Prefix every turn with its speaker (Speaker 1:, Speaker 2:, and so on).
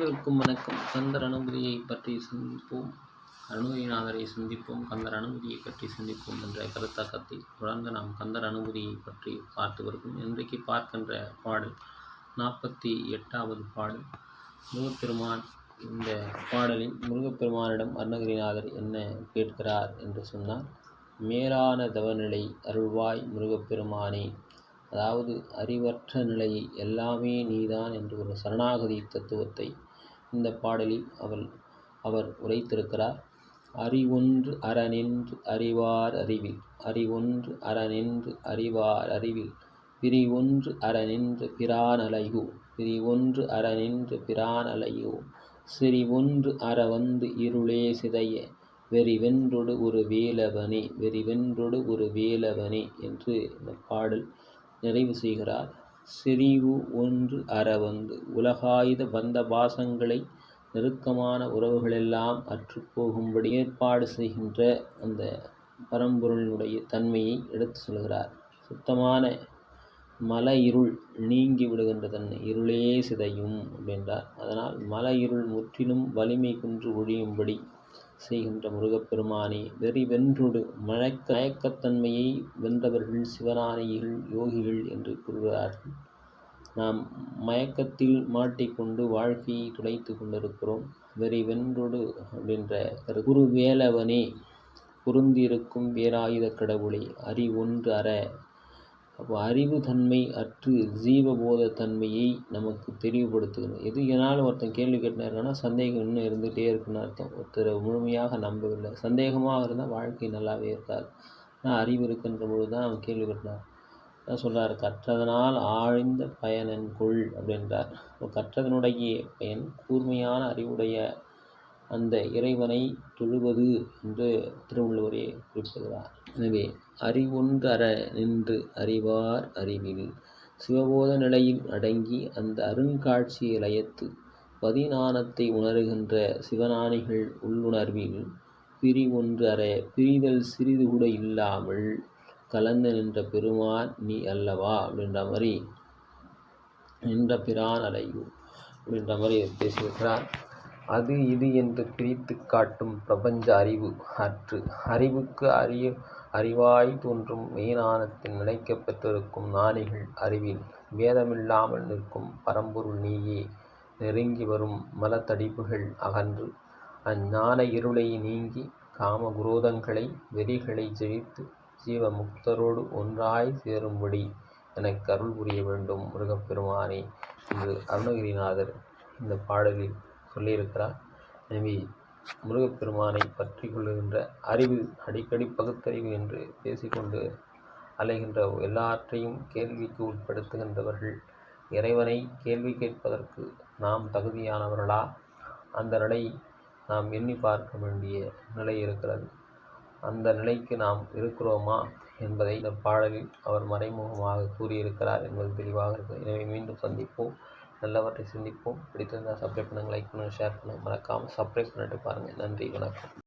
Speaker 1: அனைவருக்கும் வணக்கம். கந்தர் அனுமதியை பற்றி சிந்திப்போம், அருணகிரிநாதரை சிந்திப்போம், கந்தர் அனுமதியை பற்றி சிந்திப்போம் என்ற கருத்தாக்கத்தை தொடர்ந்து நாம் கந்தர் அனுமதியை பற்றி பார்த்து வருகிறோம். இன்றைக்கு பார்க்கின்ற பாடல் 48வது பாடல். முருகப்பெருமான் இந்த பாடலில் முருகப்பெருமானிடம் அருணகிரிநாதர் என்ன கேட்கிறார் என்று சொன்னால், மேலான தவநிலை அருள்வாய் முருகப்பெருமானே, அதாவது அறிவற்ற நிலையை எல்லாமே நீதான் என்று ஒரு சரணாகதி தத்துவத்தை இந்த பாடலில் அவர் உரைத்திருக்கிறார். அறிவொன்று அறனென்று அறிவார் அறிவில், அறிவொன்று அறனென்று அறிவார் அறிவில், பிரிவொன்று அறனென்று பிரானலையோ, பிரிவொன்று அறனென்று பிரானலையோ, செறிவொன்று அற வந்து இருளே சிதைய, வெறிவென்றொடு ஒரு வேலவனே, வெறிவென்றொடு ஒரு வேலவனே என்று இந்த பாடல் நிறைவு செய்கிறார். செறிவு ஒன்று அற வந்து உலகாயுத பந்த பாசங்களை, நெருக்கமான உறவுகளெல்லாம் அற்றுப்போகும்படி ஏற்பாடு செய்கின்ற அந்த பரம்பொருளினுடைய தன்மையை எடுத்து சொல்கிறார். சுத்தமான மல இருள் நீங்கி விடுகின்ற தன்மை, இருளே சிதையும் அப்படின்றார். அதனால் மல இருள் முற்றிலும் வலிமை குன்று ஒழியும்படி செய்கின்ற முருகப்பெருமானே, வெறி வென்றொடு மயக்கத்தன்மையை வென்றவர்கள் சிவஞானிகள், யோகிகள் என்று கூறுகிறார்கள். நாம் மயக்கத்தில் மாட்டிக்கொண்டு வாழ்க்கையை துளைத்து கொண்டிருக்கிறோம். வெறி வென்றொடு அப்படின்ற குரு வேலவனே, பொருந்திருக்கும் வேலாயுத கடவுளை, அறிவொன்று அற. அப்போ அறிவு தன்மை அற்று ஜீவபோத தன்மையை நமக்கு தெளிவுபடுத்துகிறது. எதுனாலும் ஒருத்தன் கேள்வி கேட்டினா சந்தேகம் இன்னும் இருந்துகிட்டே இருக்குன்னு அர்த்தம். ஒருத்தர் முழுமையாக நம்பவில்லை. சந்தேகமாக இருந்தால் வாழ்க்கை நல்லாவே இருக்காது. ஆனால் அறிவு இருக்கின்ற பொழுது தான் அவன் கேள்வி கேட்டினார். தான் சொல்கிறார், கற்றதனால் ஆழ்ந்த பயனென்கொள் அப்படின்றார். கற்றதனுடைய பயன் கூர்மையான அறிவுடைய அந்த இறைவனை தொழுவது என்று திருவள்ளுவரே குறிப்பிடுகிறார். எனவே அறிவொன்று அற நின்று அறிவார் அறிவில், சிவபோத நிலையில் அடங்கி அந்த அருங்காட்சி லயத்து பதிஞானத்தை உணர்கின்ற சிவஞானிகள் உள்ளுணர்வில், பிரிவொன்று அற பிரிதல் சிறிது கூட இல்லாமல் கலந்து நின்ற பெருமான் நீ அல்லவா அப்படின்ற மாதிரி, நின்ற பிரான் அலையோ அப்படின்ற மாதிரி பேசியிருக்கிறார். அது இது என்று பிரித்து காட்டும் பிரபஞ்ச அறிவு அற்று அறிவுக்கு அறிவாய் தோன்றும் மெய்ஞானத்தில் நிலைக்கப் பெற்றிருக்கும் ஞானிகள் அறிவில், வேதமில்லாமல் நிற்கும் பரம்பொருள் நீயே, நெருங்கி வரும் மலத்தடிப்புகள் அகன்று அஞ்ஞான இருளை நீங்கி காம குரோதங்களை வெறிகளை ஜெயித்து ஜீவ முக்தரோடு ஒன்றாய் சேரும்படி எனக்கு அருள் புரிய வேண்டும் முருகப்பெருமானே என்று அருணகிரிநாதர் இந்த பாடலில் சொல்லியிருக்கிறார். எனவே முருகப்பெருமானை பற்றி கொள்ளுகின்ற அறிவு, அடிக்கடி பகுத்தறிவு என்று பேசிக்கொண்டு அலைகின்ற எல்லாற்றையும் கேள்விக்கு உட்படுத்துகின்றவர்கள், இறைவனை கேள்வி கேட்பதற்கு நாம் தகுதியானவர்களா? அந்த நிலை நாம் எண்ணி பார்க்க வேண்டிய நிலை இருக்கிறது. அந்த நிலைக்கு நாம் இருக்கிறோமா என்பதை இந்த பாடலில் அவர் மறைமுகமாக கூறியிருக்கிறார் என்பது தெளிவாக இருக்கிறது. எனவே மீண்டும் சந்திப்போம், நல்லவற்றை சிந்திப்போம். பிடித்திருந்தால் சப்ஸ்கிரைப் பண்ணுங்கள், லைக் பண்ணுங்கள், ஷேர் பண்ணுங்கள். மறக்காமல் சப்ஸ்கிரைப் பண்ணிட்டு பாருங்கள். நன்றி, வணக்கம்.